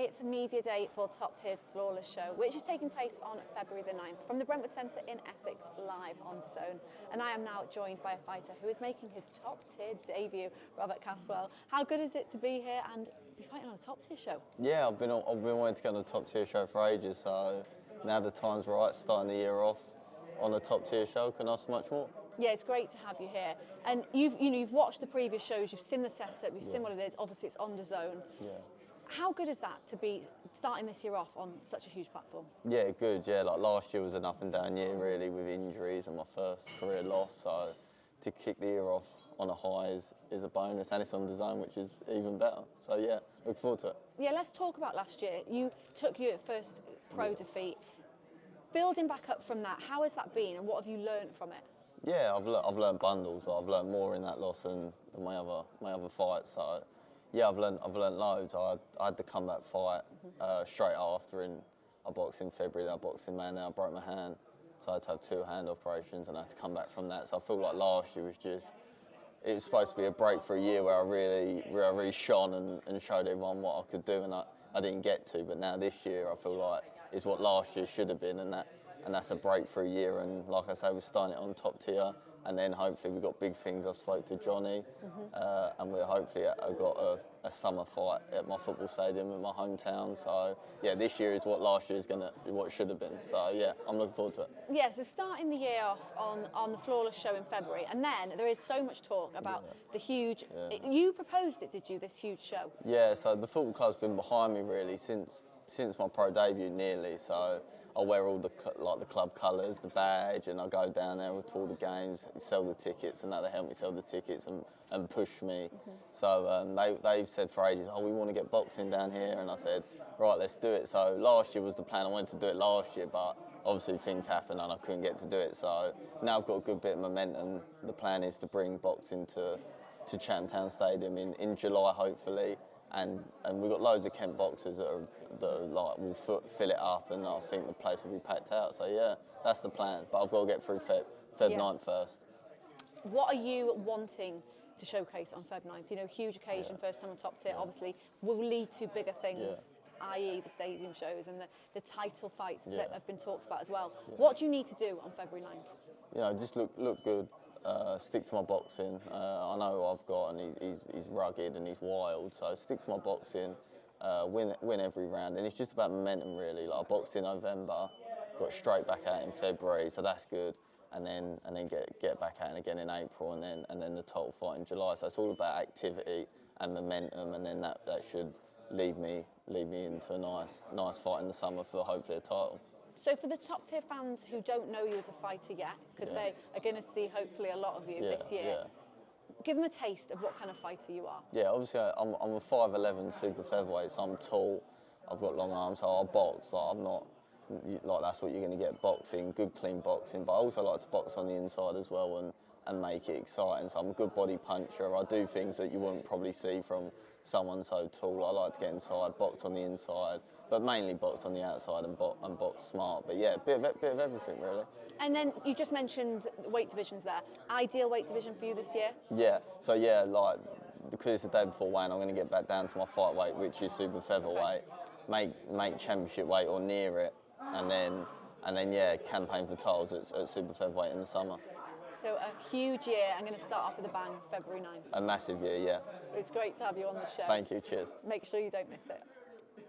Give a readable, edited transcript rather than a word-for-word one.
it's a media day for Top Tier's Flawless Show, which is taking place on February the 9th from the Brentwood Centre in Essex, live on DAZN. And I am now joined by a fighter who is making his Top Tier debut, Robert CASWELL. How good is it to be here and be fighting on a Top Tier show? Yeah, I've been wanting to get on a Top Tier show for ages, so now the time's right, starting the year off on a Top Tier show. Can ask much more. Yeah, it's great to have you here. And you've watched the previous shows, you've seen the setup, you've seen what it is. Obviously, it's on DAZN. Yeah. How good is that to be starting this year off on such a huge platform? Yeah, good. Yeah, like last year was an up and down year really with injuries and my first career loss. So to kick the year off on a high is a bonus, and it's on DAZN, which is even better. So yeah, look forward to it. Yeah, let's talk about last year. You took your first pro defeat. Building back up from that, how has that been, and what have you learned from it? Yeah, I've learned bundles. I've learned more in that loss than my other fights. So yeah, I've learned loads. I had the comeback fight straight after. I boxed in February, then I boxed in May, and then I broke my hand. So I had to have 2 hand operations, and I had to come back from that. So I feel like last year it was supposed to be a breakthrough year where I really shone and showed everyone what I could do, and I didn't get to. But now this year, I feel like is what last year should have been, and that's a breakthrough year. And like I say, we're starting it on Top Tier, and then hopefully we've got big things. I spoke to Johnny, and we're hopefully I've got a summer fight at my football stadium in my hometown. So yeah, this year is what last year is what it should have been. So yeah, I'm looking forward to it. Yeah, so starting the year off on the Flawless Show in February, and then there is so much talk about the huge. You proposed it, did you? This huge show. Yeah, so the football club's been behind me really since my pro debut nearly. So I wear all the club colours, the badge, and I go down there to all the games, sell the tickets, and they help me sell the tickets and push me. So they've said for ages, oh, we want to get boxing down here, and I said, right, let's do it. So last year was the plan. I wanted to do it last year, but obviously things happened and I couldn't get to do it. So now I've got a good bit of momentum. The plan is to bring boxing to Chatham Town Stadium in July, hopefully. And we've got loads of Kent boxers that will fill it up, and I think the place will be packed out. So yeah, that's the plan. But I've got to get through Feb 9th first. What are you wanting to showcase on Feb 9th? You know, huge occasion, first time on Top Tier, obviously will lead to bigger things, i.e. the stadium shows and the title fights that have been talked about as well. What do you need to do on February 9th? You know, just look good. Stick to my boxing. I know who I've got, and he's rugged and he's wild. So stick to my boxing, win every round, and it's just about momentum really. Like I boxed in November, got straight back out in February, so that's good. And then get back out again in April, and then the title fight in July. So it's all about activity and momentum, and then that should lead me into a nice fight in the summer for hopefully a title. So for the Top Tier fans who don't know you as a fighter yet, because they are going to see hopefully a lot of you this year, give them a taste of what kind of fighter you are. Yeah, obviously I'm a 5'11" super featherweight, so I'm tall, I've got long arms, so I box. Like I'm not, like that's what you're going to get boxing, good clean boxing, but I also like to box on the inside as well and make it exciting. So I'm a good body puncher. I do things that you wouldn't probably see from someone so tall. I like to get inside, box on the inside, but mainly box on the outside and box smart. But yeah, a bit of everything really. And then you just mentioned weight divisions there. Ideal weight division for you this year? Yeah, so yeah, like because it's the day before weighing, I'm going to get back down to my fight weight, which is super featherweight, make championship weight or near it, and then yeah, campaign for titles at super featherweight in the summer. So a huge year. I'm going to start off with a bang, February 9th. A massive year, yeah. It's great to have you on the show. Thank you, cheers. Make sure you don't miss it.